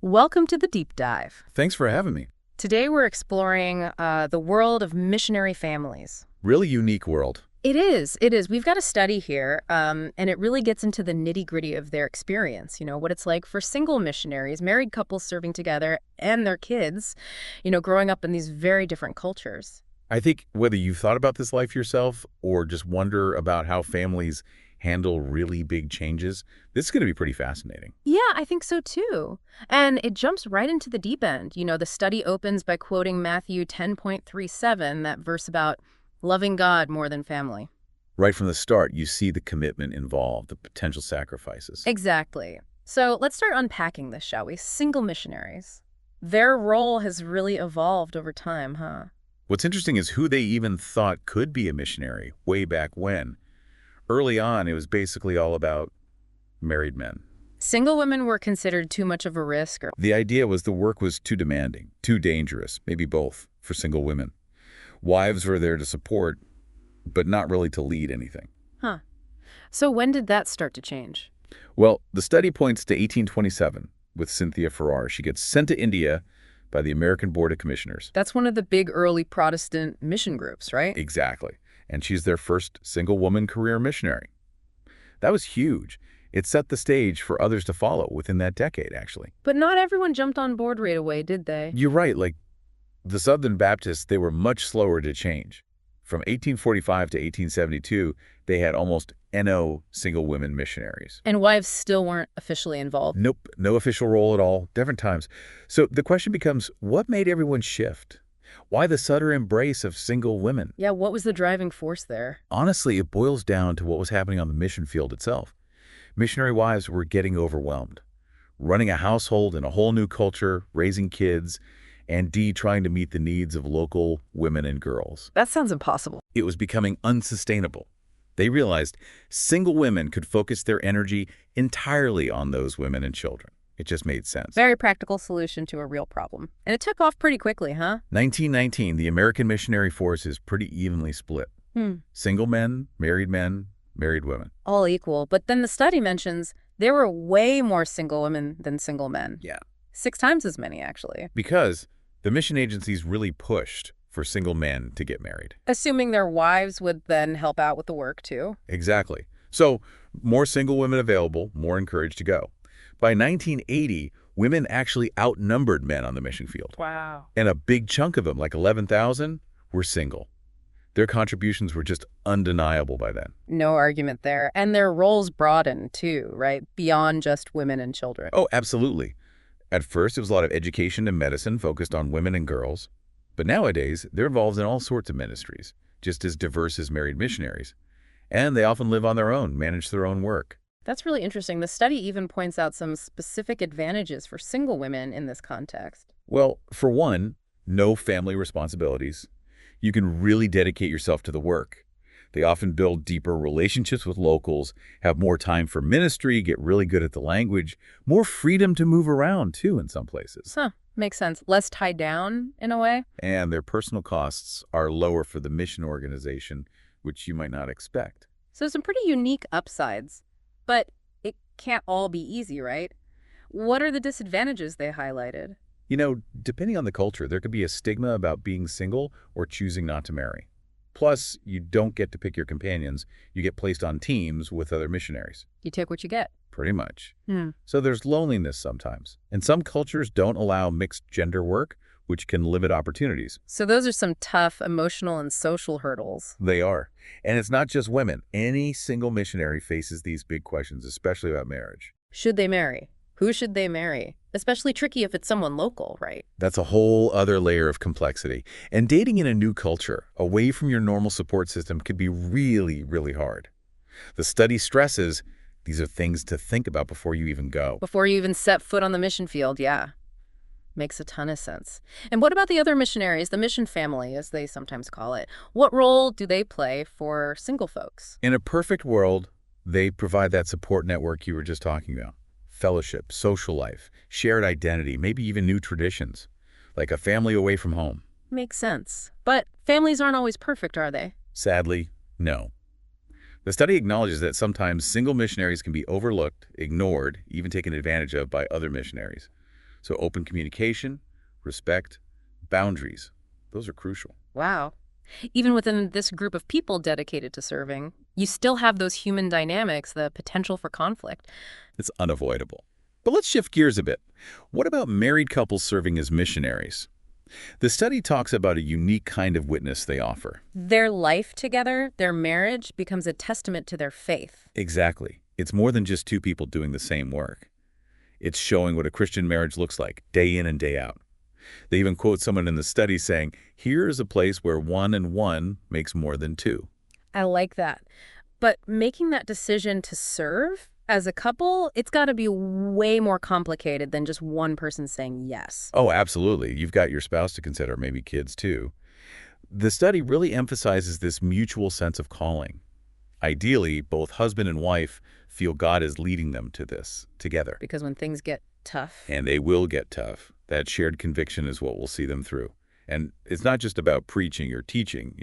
Welcome to the deep dive. Thanks for having me. Today we're exploring the world of missionary families. Really unique world. It is. We've got a study here, and it really gets into the nitty-gritty of their experience, what it's like for single missionaries, married couples serving together, and their kids, growing up in these very different cultures. I think whether you've thought about this life yourself or just wonder about how families handle really big changes, this is going to be pretty fascinating. Yeah, I think so too. And it jumps right into the deep end. The study opens by quoting Matthew 10:37, that verse about loving God more than family. Right from the start, you see the commitment involved, the potential sacrifices. Exactly. So let's start unpacking this, shall we? Single missionaries. Their role has really evolved over time, huh? What's interesting is who they even thought could be a missionary way back when. Early on, it was basically all about married men. Single women were considered too much of a risk. The idea was the work was too demanding, too dangerous, maybe both, for single women. Wives were there to support, but not really to lead anything. Huh. So when did that start to change? Well, the study points to 1827 with Cynthia Farrar. She gets sent to India by the American Board of Commissioners. That's one of the big early Protestant mission groups, right? Exactly. And she's their first single woman career missionary. That was huge. It set the stage for others to follow within that decade, actually. But not everyone jumped on board right away, did they? You're right. Like the Southern Baptists, they were much slower to change. From 1845 to 1872, they had almost no single women missionaries. And wives still weren't officially involved. Nope, no official role at all, different times. So the question becomes, what made everyone shift? Why the sudden embrace of single women? Yeah, what was the driving force there? Honestly, it boils down to what was happening on the mission field itself. Missionary wives were getting overwhelmed. Running a household in a whole new culture, raising kids, and trying to meet the needs of local women and girls. That sounds impossible. It was becoming unsustainable. They realized single women could focus their energy entirely on those women and children. It just made sense. Very practical solution to a real problem. And it took off pretty quickly, huh? 1919, the American missionary force is pretty evenly split. Single men, married women. All equal. But then the study mentions there were way more single women than single men. Yeah. 6 times as many, actually. Because the mission agencies really pushed for single men to get married. Assuming their wives would then help out with the work, too. Exactly. So more single women available, more encouraged to go. By 1980, women actually outnumbered men on the mission field. Wow. And a big chunk of them, like 11,000, were single. Their contributions were just undeniable by then. No argument there. And their roles broadened, too, right? Beyond just women and children. Oh, absolutely. At first, it was a lot of education and medicine focused on women and girls. But nowadays, they're involved in all sorts of ministries, just as diverse as married missionaries. And they often live on their own, manage their own work. That's really interesting. The study even points out some specific advantages for single women in this context. Well, for one, no family responsibilities. You can really dedicate yourself to the work. They often build deeper relationships with locals, have more time for ministry, get really good at the language, more freedom to move around, too, in some places. Huh. Makes sense. Less tied down, in a way. And their personal costs are lower for the mission organization, which you might not expect. So some pretty unique upsides. But it can't all be easy, right? What are the disadvantages they highlighted? Depending on the culture, there could be a stigma about being single or choosing not to marry. Plus, you don't get to pick your companions. You get placed on teams with other missionaries. You take what you get. Pretty much. So there's loneliness sometimes. And some cultures don't allow mixed gender work, which can limit opportunities. So those are some tough emotional and social hurdles. They are. And it's not just women. Any single missionary faces these big questions, especially about marriage. Should they marry? Who should they marry? Especially tricky if it's someone local, right? That's a whole other layer of complexity. And dating in a new culture, away from your normal support system, can be really, really hard. The study stresses these are things to think about before you even go. Before you even set foot on the mission field, yeah. Makes a ton of sense. And what about the other missionaries, the mission family, as they sometimes call it? What role do they play for single folks? In a perfect world, they provide that support network you were just talking about. Fellowship, social life, shared identity, maybe even new traditions, like a family away from home. Makes sense. But families aren't always perfect, are they? Sadly, no. The study acknowledges that sometimes single missionaries can be overlooked, ignored, even taken advantage of by other missionaries. So open communication, respect, boundaries, those are crucial. Wow. Even within this group of people dedicated to serving, you still have those human dynamics, the potential for conflict. It's unavoidable. But let's shift gears a bit. What about married couples serving as missionaries? The study talks about a unique kind of witness they offer. Their life together, their marriage, becomes a testament to their faith. Exactly. It's more than just two people doing the same work. It's showing what a Christian marriage looks like, day in and day out. They even quote someone in the study saying, here is a place where 1 and 1 makes more than 2. I like that. But making that decision to serve as a couple, it's got to be way more complicated than just one person saying yes. Oh, absolutely. You've got your spouse to consider, maybe kids too. The study really emphasizes this mutual sense of calling. Ideally, both husband and wife feel God is leading them to this together. Because when things get tough. And they will get tough. That shared conviction is what will see them through. And it's not just about preaching or teaching,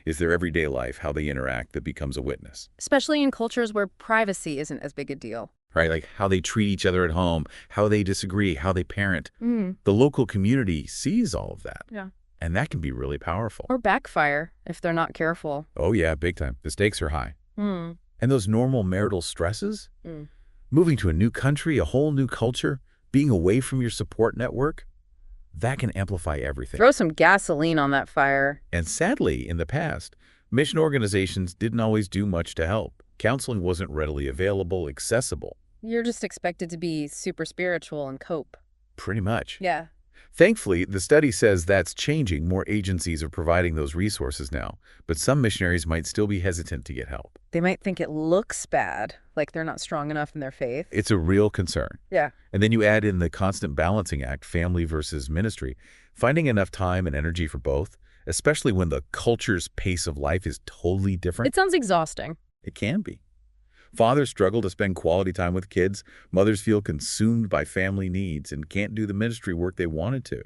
it's their everyday life, how they interact that becomes a witness. Especially in cultures where privacy isn't as big a deal. Right, like how they treat each other at home, how they disagree, how they parent. Mm. The local community sees all of that. Yeah. And that can be really powerful. Or backfire if they're not careful. Oh yeah, big time. The stakes are high. Mm. And those normal marital stresses, moving to a new country, a whole new culture, being away from your support network, that can amplify everything. Throw some gasoline on that fire. And sadly, in the past, mission organizations didn't always do much to help. Counseling wasn't readily available, accessible. You're just expected to be super spiritual and cope. Pretty much. Yeah. Thankfully, the study says that's changing. More agencies are providing those resources now, but some missionaries might still be hesitant to get help. They might think it looks bad, like they're not strong enough in their faith. It's a real concern. Yeah. And then you add in the constant balancing act, family versus ministry, finding enough time and energy for both, especially when the culture's pace of life is totally different. It sounds exhausting. It can be. Fathers struggle to spend quality time with kids. Mothers feel consumed by family needs and can't do the ministry work they wanted to.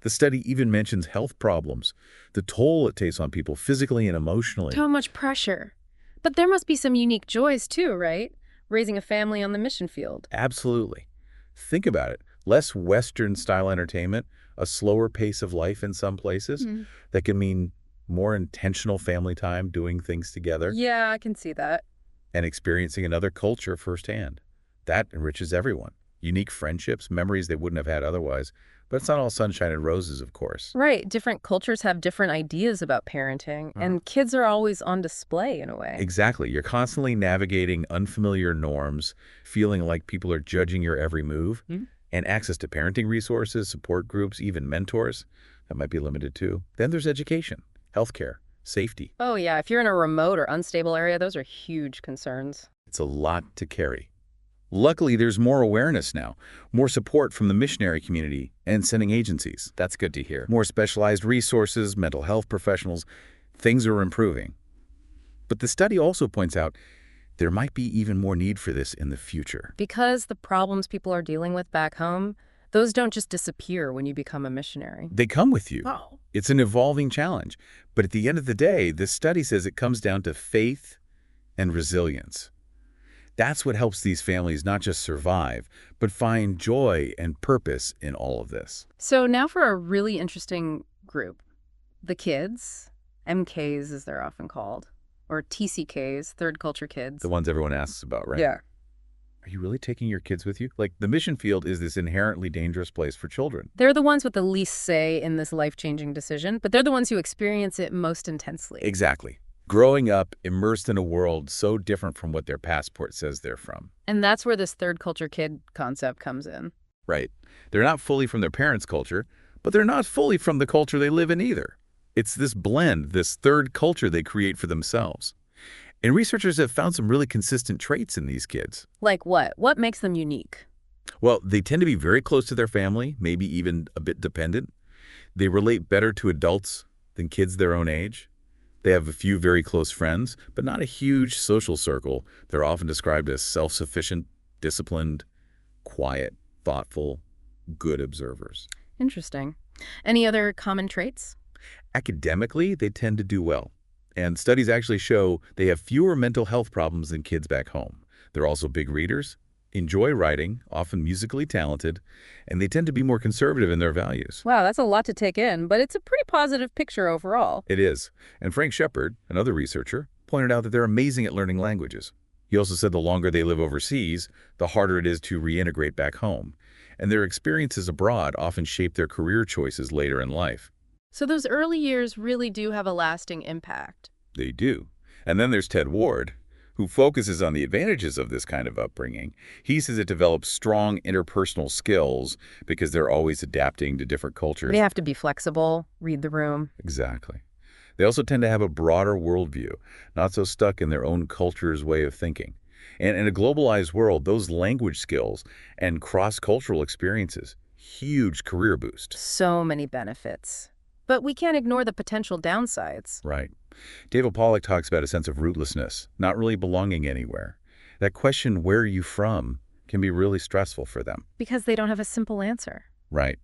The study even mentions health problems, the toll it takes on people physically and emotionally. So much pressure. But there must be some unique joys too, right? Raising a family on the mission field. Absolutely. Think about it. Less Western-style entertainment, a slower pace of life in some places. That can mean more intentional family time, doing things together. Yeah, I can see that. And experiencing another culture firsthand. That enriches everyone. Unique friendships, memories they wouldn't have had otherwise. But it's not all sunshine and roses, of course. Right. Different cultures have different ideas about parenting, and kids are always on display in a way. Exactly. You're constantly navigating unfamiliar norms, feeling like people are judging your every move, and access to parenting resources, support groups, even mentors. That might be limited too. Then there's education, healthcare, safety. Oh, yeah. If you're in a remote or unstable area, those are huge concerns. It's a lot to carry. Luckily, there's more awareness now, more support from the missionary community and sending agencies. That's good to hear. More specialized resources, mental health professionals. Things are improving. But the study also points out there might be even more need for this in the future. Because the problems people are dealing with back home, those don't just disappear when you become a missionary. They come with you. Oh. It's an evolving challenge. But at the end of the day, this study says it comes down to faith and resilience. That's what helps these families not just survive, but find joy and purpose in all of this. So now for a really interesting group. The kids, MKs as they're often called, or TCKs, third culture kids. The ones everyone asks about, right? Yeah. Are you really taking your kids with you? Like, the mission field is this inherently dangerous place for children. They're the ones with the least say in this life-changing decision, but they're the ones who experience it most intensely. Exactly. Growing up, immersed in a world so different from what their passport says they're from. And that's where this third culture kid concept comes in. Right. They're not fully from their parents' culture, but they're not fully from the culture they live in either. It's this blend, this third culture they create for themselves. And researchers have found some really consistent traits in these kids. Like what? What makes them unique? Well, they tend to be very close to their family, maybe even a bit dependent. They relate better to adults than kids their own age. They have a few very close friends, but not a huge social circle. They're often described as self-sufficient, disciplined, quiet, thoughtful, good observers. Interesting. Any other common traits? Academically, they tend to do well. And studies actually show they have fewer mental health problems than kids back home. They're also big readers, enjoy writing, often musically talented, and they tend to be more conservative in their values. Wow, that's a lot to take in, but it's a pretty positive picture overall. It is. And Frank Shepard, another researcher, pointed out that they're amazing at learning languages. He also said the longer they live overseas, the harder it is to reintegrate back home. And their experiences abroad often shape their career choices later in life. So those early years really do have a lasting impact. They do. And then there's Ted Ward, who focuses on the advantages of this kind of upbringing. He says it develops strong interpersonal skills because they're always adapting to different cultures. They have to be flexible, read the room. Exactly. They also tend to have a broader worldview, not so stuck in their own culture's way of thinking. And in a globalized world, those language skills and cross-cultural experiences, huge career boost. So many benefits. But we can't ignore the potential downsides. Right. David Pollock talks about a sense of rootlessness, not really belonging anywhere. That question, where are you from, can be really stressful for them. Because they don't have a simple answer. Right.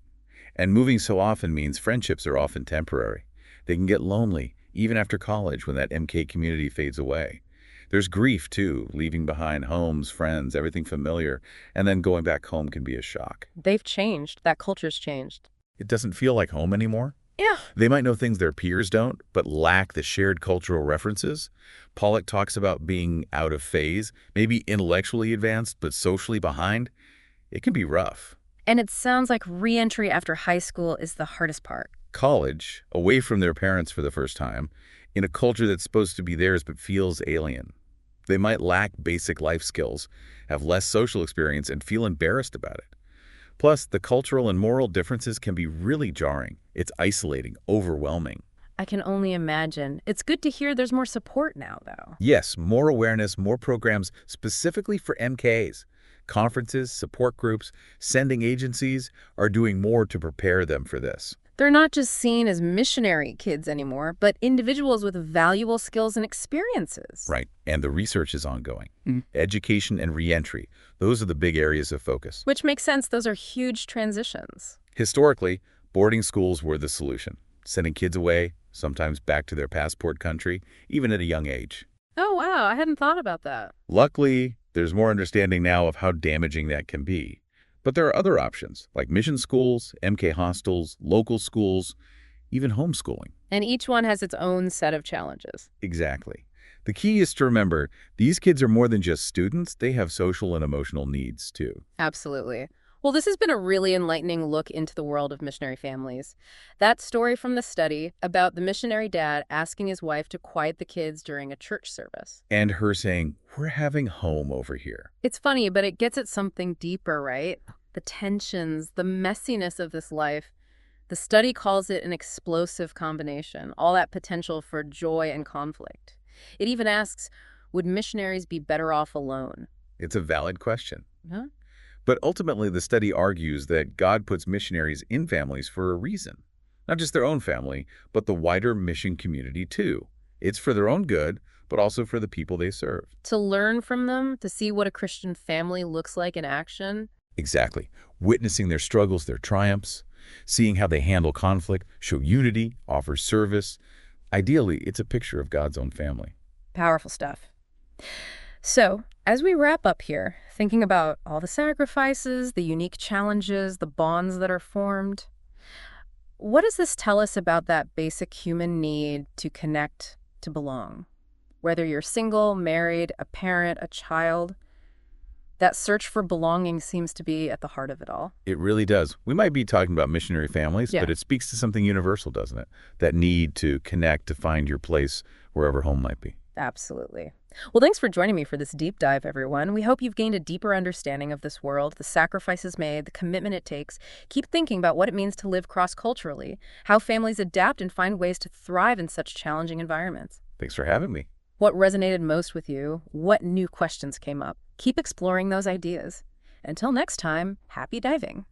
And moving so often means friendships are often temporary. They can get lonely, even after college when that MK community fades away. There's grief, too, leaving behind homes, friends, everything familiar, and then going back home can be a shock. They've changed. That culture's changed. It doesn't feel like home anymore. Yeah. They might know things their peers don't, but lack the shared cultural references. Pollock talks about being out of phase, maybe intellectually advanced, but socially behind. It can be rough. And it sounds like re-entry after high school is the hardest part. College, away from their parents for the first time, in a culture that's supposed to be theirs but feels alien. They might lack basic life skills, have less social experience, and feel embarrassed about it. Plus, the cultural and moral differences can be really jarring. It's isolating, overwhelming. I can only imagine. It's good to hear there's more support now, though. Yes, more awareness, more programs specifically for MKs. Conferences, support groups, sending agencies are doing more to prepare them for this. They're not just seen as missionary kids anymore, but individuals with valuable skills and experiences. Right, and the research is ongoing. Education and reentry, those are the big areas of focus. Which makes sense. Those are huge transitions. Historically, boarding schools were the solution, sending kids away, sometimes back to their passport country, even at a young age. Oh, wow. I hadn't thought about that. Luckily, there's more understanding now of how damaging that can be. But there are other options, like mission schools, MK hostels, local schools, even homeschooling. And each one has its own set of challenges. Exactly. The key is to remember, these kids are more than just students. They have social and emotional needs, too. Absolutely. Well, this has been a really enlightening look into the world of missionary families. That story from the study about the missionary dad asking his wife to quiet the kids during a church service. And her saying, we're having home over here. It's funny, but it gets at something deeper, right? The tensions, the messiness of this life. The study calls it an explosive combination, all that potential for joy and conflict. It even asks, would missionaries be better off alone? It's a valid question. Huh? But ultimately, the study argues that God puts missionaries in families for a reason. Not just their own family, but the wider mission community, too. It's for their own good, but also for the people they serve. To learn from them, to see what a Christian family looks like in action. Exactly. Witnessing their struggles, their triumphs, seeing how they handle conflict, show unity, offer service. Ideally, it's a picture of God's own family. Powerful stuff. So, as we wrap up here, thinking about all the sacrifices, the unique challenges, the bonds that are formed, what does this tell us about that basic human need to connect, to belong? Whether you're single, married, a parent, a child, that search for belonging seems to be at the heart of it all. It really does. We might be talking about missionary families, Yeah. but it speaks to something universal, doesn't it? That need to connect, to find your place wherever home might be. Absolutely. Well, thanks for joining me for this deep dive, everyone. We hope you've gained a deeper understanding of this world, the sacrifices made, the commitment it takes. Keep thinking about what it means to live cross-culturally, how families adapt and find ways to thrive in such challenging environments. Thanks for having me. What resonated most with you? What new questions came up? Keep exploring those ideas. Until next time, happy diving.